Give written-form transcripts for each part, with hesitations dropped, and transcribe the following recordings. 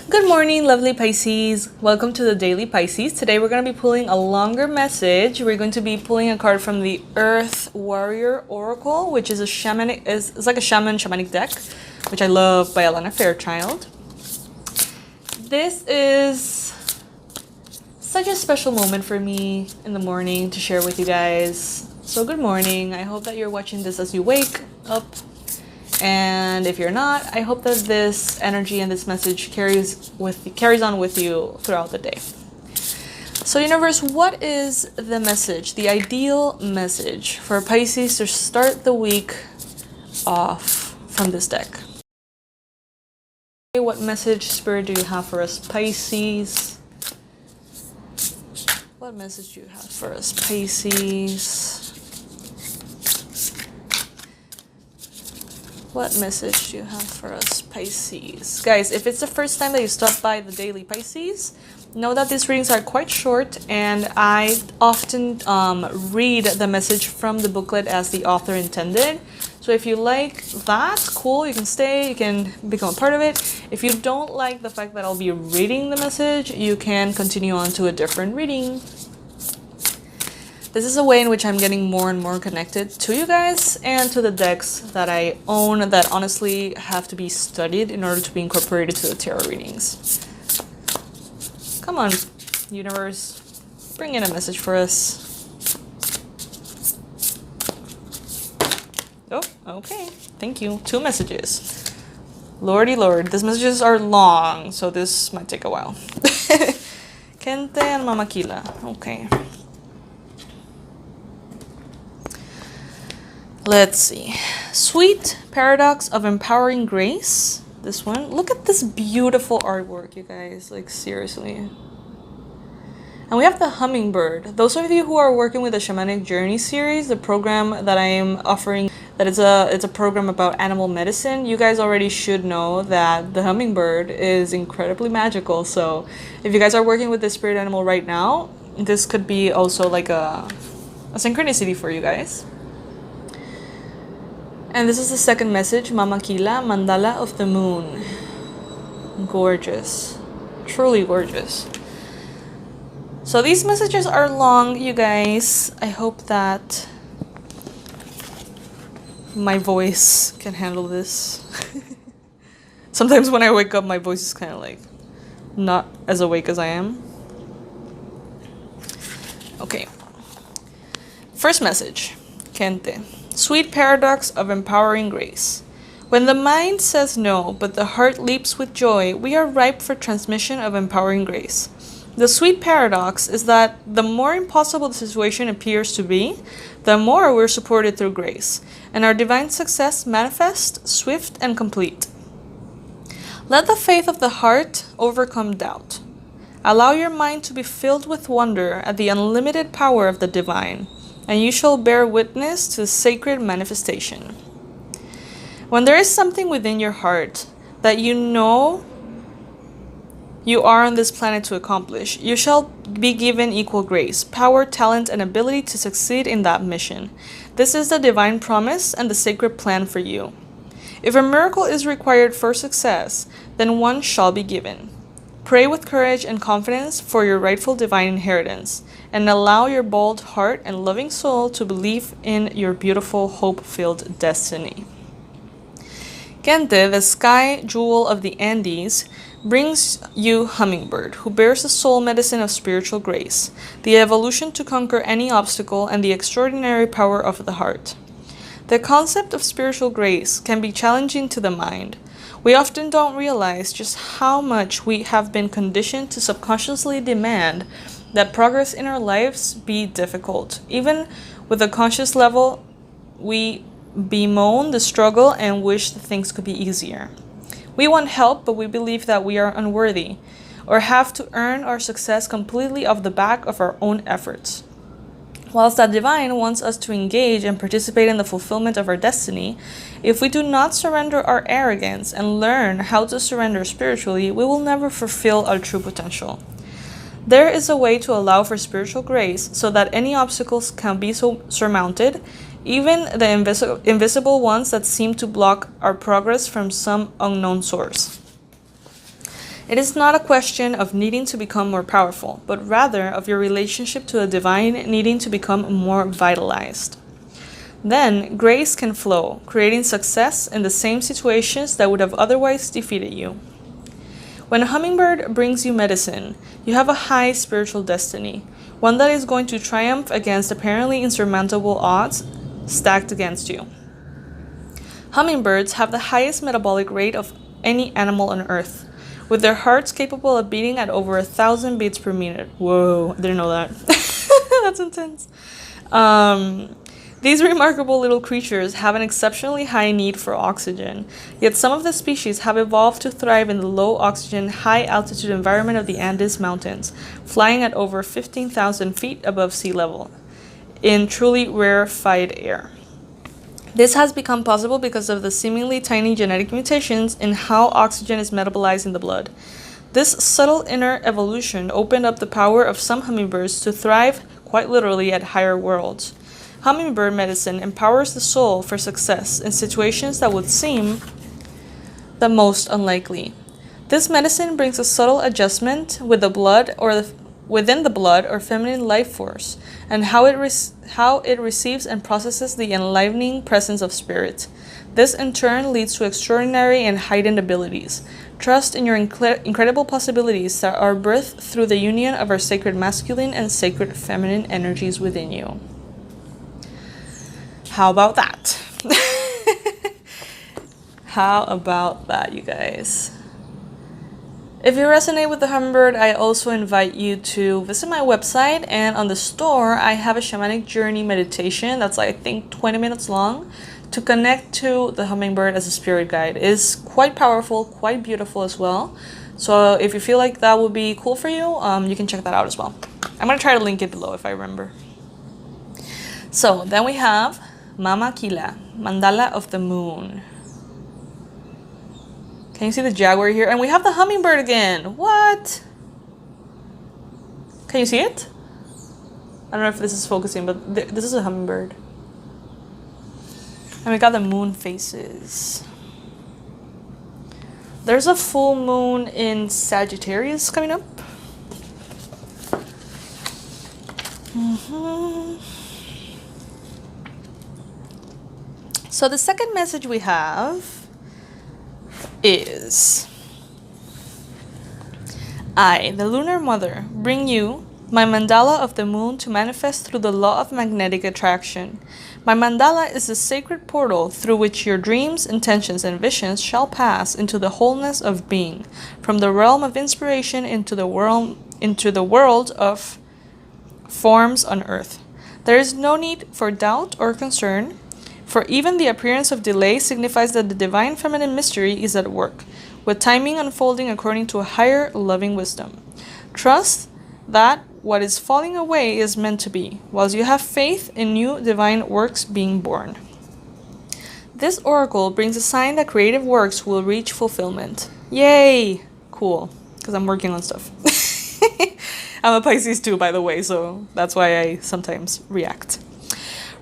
Good morning, lovely Pisces. Welcome to the Daily Pisces. Today we're going to be pulling a longer message. We're going to be pulling a card from the Earth Warrior Oracle, which is a shamanic, it's like a shamanic deck, which I love, by Alana Fairchild. This is such a special moment for me in the morning to share with you guys. So good morning. I hope that you're watching this as you wake up. And if you're not, I hope that this energy and this message carries on with you throughout the day. So universe, what is the message, the ideal message for Pisces to start the week off from this deck? What message, Spirit, do you have for us, Pisces? What message do you have for us, Pisces? What message do you have for us, Pisces? Guys, if it's the first time that you stop by the Daily Pisces, know that these readings are quite short, and I often read the message from the booklet as the author intended. So if you like that, cool, you can stay, you can become a part of it. If you don't like the fact that I'll be reading the message, you can continue on to a different reading. This is a way in which I'm getting more and more connected to you guys and to the decks that I own that honestly have to be studied in order to be incorporated to the tarot readings. Come on, universe, bring in a message for us. Oh, okay, thank you. 2 messages. Lordy Lord, these messages are long, so this might take a while. Kente and Mamakila, okay. Let's see. Sweet Paradox of Empowering Grace. This one. Look at this beautiful artwork, you guys. Like, seriously. And we have the hummingbird. Those of you who are working with the Shamanic Journey series, the program that I am offering, that it's a program about animal medicine, you guys already should know that the hummingbird is incredibly magical. So if you guys are working with the spirit animal right now, this could be also like a synchronicity for you guys. And this is the second message, Mamakila, Mandala of the Moon. Gorgeous. Truly gorgeous. So these messages are long, you guys. I hope that my voice can handle this. Sometimes when I wake up, my voice is kind of like not as awake as I am. Okay. First message, Kente. Sweet Paradox of Empowering Grace. When the mind says no, but the heart leaps with joy, we are ripe for transmission of empowering grace. The sweet paradox is that the more impossible the situation appears to be, the more we're supported through grace, and our divine success manifests, swift and complete. Let the faith of the heart overcome doubt. Allow your mind to be filled with wonder at the unlimited power of the divine, and you shall bear witness to the sacred manifestation. When there is something within your heart that you know you are on this planet to accomplish, you shall be given equal grace, power, talent, and ability to succeed in that mission. This is the divine promise and the sacred plan for you. If a miracle is required for success, then one shall be given. Pray with courage and confidence for your rightful divine inheritance, and allow your bold heart and loving soul to believe in your beautiful, hope-filled destiny. Kente, the sky jewel of the Andes, brings you hummingbird, who bears the soul medicine of spiritual grace, the evolution to conquer any obstacle, and the extraordinary power of the heart. The concept of spiritual grace can be challenging to the mind. We often don't realize just how much we have been conditioned to subconsciously demand that progress in our lives be difficult. Even with a conscious level, we bemoan the struggle and wish that things could be easier. We want help, but we believe that we are unworthy, or have to earn our success completely off the back of our own efforts. Whilst that divine wants us to engage and participate in the fulfillment of our destiny, if we do not surrender our arrogance and learn how to surrender spiritually, we will never fulfill our true potential. There is a way to allow for spiritual grace so that any obstacles can be surmounted, even the invisible ones that seem to block our progress from some unknown source. It is not a question of needing to become more powerful, but rather of your relationship to the divine needing to become more vitalized. Then, grace can flow, creating success in the same situations that would have otherwise defeated you. When a hummingbird brings you medicine, you have a high spiritual destiny, one that is going to triumph against apparently insurmountable odds stacked against you. Hummingbirds have the highest metabolic rate of any animal on Earth, with their hearts capable of beating at over 1,000 beats per minute. Whoa, I didn't know that. That's intense. These remarkable little creatures have an exceptionally high need for oxygen, yet some of the species have evolved to thrive in the low oxygen, high altitude environment of the Andes Mountains, flying at over 15,000 feet above sea level, in truly rarefied air. This has become possible because of the seemingly tiny genetic mutations in how oxygen is metabolized in the blood. This subtle inner evolution opened up the power of some hummingbirds to thrive, quite literally, at higher worlds. Hummingbird medicine empowers the soul for success in situations that would seem the most unlikely. This medicine brings a subtle adjustment with the blood within the blood or feminine life force, and how it receives and processes the enlivening presence of spirit. This in turn leads to extraordinary and heightened abilities. Trust in your incredible possibilities that are birthed through the union of our sacred masculine and sacred feminine energies within you. How about that? How about that, you guys? If you resonate with the hummingbird, I also invite you to visit my website, and on the store I have a shamanic journey meditation that's I think 20 minutes long to connect to the hummingbird as a spirit guide. It is quite powerful, quite beautiful as well. So if you feel like that would be cool for you, you can check that out as well. I'm going to try to link it below if I remember. So then we have Mama Kila, Mandala of the Moon. Can you see the jaguar here? And we have the hummingbird again. What? Can you see it? I don't know if this is focusing, but this is a hummingbird. And we got the moon phases. There's a full moon in Sagittarius coming up. So the second message we have is, I, the lunar mother, bring you my mandala of the moon to manifest through the law of magnetic attraction. My mandala is the sacred portal through which your dreams, intentions, and visions shall pass into the wholeness of being, from the realm of inspiration into the world of forms on earth. There is no need for doubt or concern, for even the appearance of delay signifies that the divine feminine mystery is at work, with timing unfolding according to a higher loving wisdom. Trust that what is falling away is meant to be, whilst you have faith in new divine works being born. This oracle brings a sign that creative works will reach fulfillment. Yay! Cool, because I'm working on stuff. I'm a Pisces too, by the way, so that's why I sometimes react.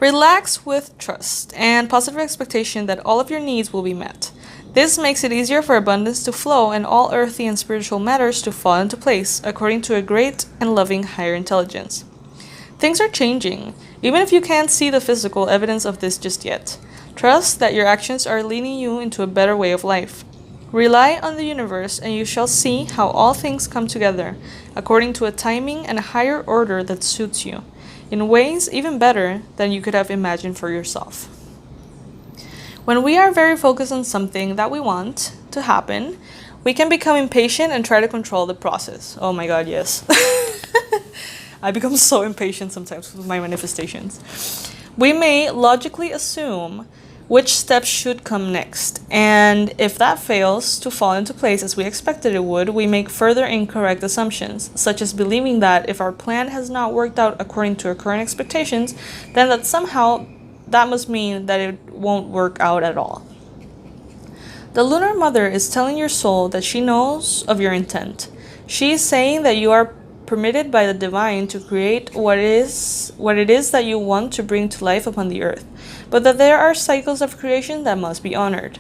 Relax with trust and positive expectation that all of your needs will be met. This makes it easier for abundance to flow and all earthly and spiritual matters to fall into place according to a great and loving higher intelligence. Things are changing, even if you can't see the physical evidence of this just yet. Trust that your actions are leading you into a better way of life. Rely on the universe and you shall see how all things come together according to a timing and a higher order that suits you, in ways even better than you could have imagined for yourself. When we are very focused on something that we want to happen, we can become impatient and try to control the process. Oh my god, yes. I become so impatient sometimes with my manifestations. We may logically assume which steps should come next, and if that fails to fall into place as we expected it would, we make further incorrect assumptions, such as believing that if our plan has not worked out according to our current expectations, then that somehow that must mean that it won't work out at all. The lunar mother is telling your soul that she knows of your intent. She is saying that you are permitted by the divine to create what it is that you want to bring to life upon the earth, but that there are cycles of creation that must be honored.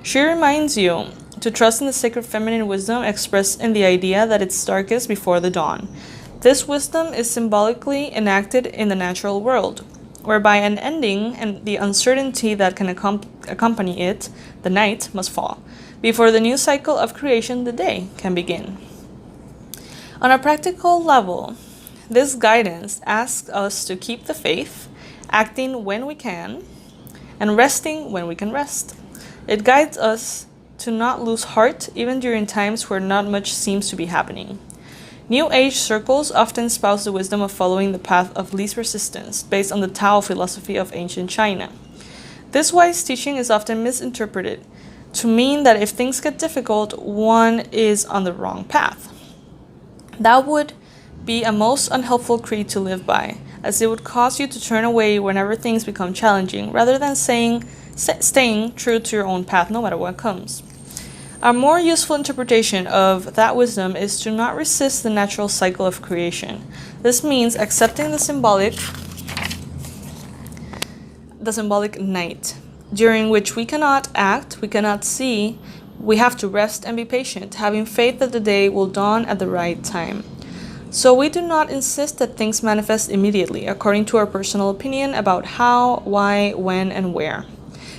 She reminds you to trust in the sacred feminine wisdom expressed in the idea that it's darkest before the dawn. This wisdom is symbolically enacted in the natural world, whereby an ending and the uncertainty that can accompany it, the night, must fall, before the new cycle of creation, the day, can begin. On a practical level, this guidance asks us to keep the faith, acting when we can, and resting when we can rest. It guides us to not lose heart even during times where not much seems to be happening. New Age circles often espouse the wisdom of following the path of least resistance, based on the Tao philosophy of ancient China. This wise teaching is often misinterpreted to mean that if things get difficult, one is on the wrong path. That would be a most unhelpful creed to live by, as it would cause you to turn away whenever things become challenging, rather than staying true to your own path no matter what comes. A more useful interpretation of that wisdom is to not resist the natural cycle of creation. This means accepting the symbolic night, during which we cannot act, we cannot see, we have to rest and be patient, having faith that the day will dawn at the right time. So we do not insist that things manifest immediately, according to our personal opinion about how, why, when, and where.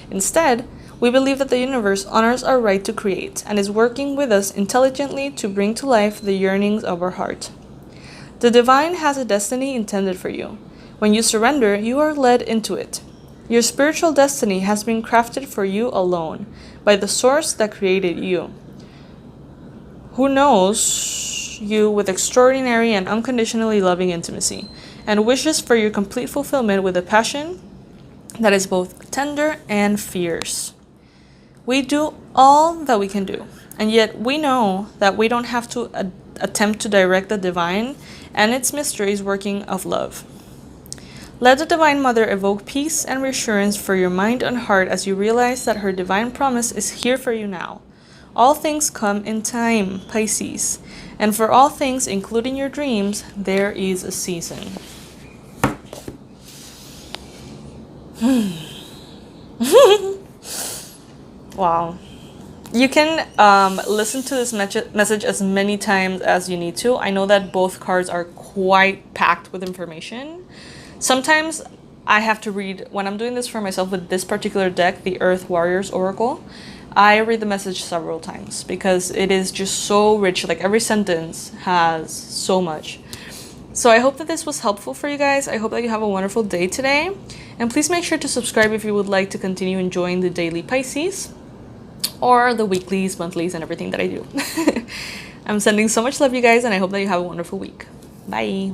Instead, we believe that the universe honors our right to create and is working with us intelligently to bring to life the yearnings of our heart. The divine has a destiny intended for you. When you surrender, you are led into it. Your spiritual destiny has been crafted for you alone, by the source that created you, who knows you with extraordinary and unconditionally loving intimacy, and wishes for your complete fulfillment with a passion that is both tender and fierce. We do all that we can do, and yet we know that we don't have to attempt to direct the divine and its mysteries working of love. Let the Divine Mother evoke peace and reassurance for your mind and heart as you realize that her divine promise is here for you now. All things come in time, Pisces, and for all things, including your dreams, there is a season. Wow. You can listen to this message as many times as you need to. I know that both cards are quite packed with information. Sometimes I have to read, when I'm doing this for myself with this particular deck, the Earth Warriors Oracle, I read the message several times because it is just so rich. Like every sentence has so much. So I hope that this was helpful for you guys. I hope that you have a wonderful day today. And please make sure to subscribe if you would like to continue enjoying the daily Pisces or the weeklies, monthlies, and everything that I do. I'm sending so much love, you guys, and I hope that you have a wonderful week. Bye.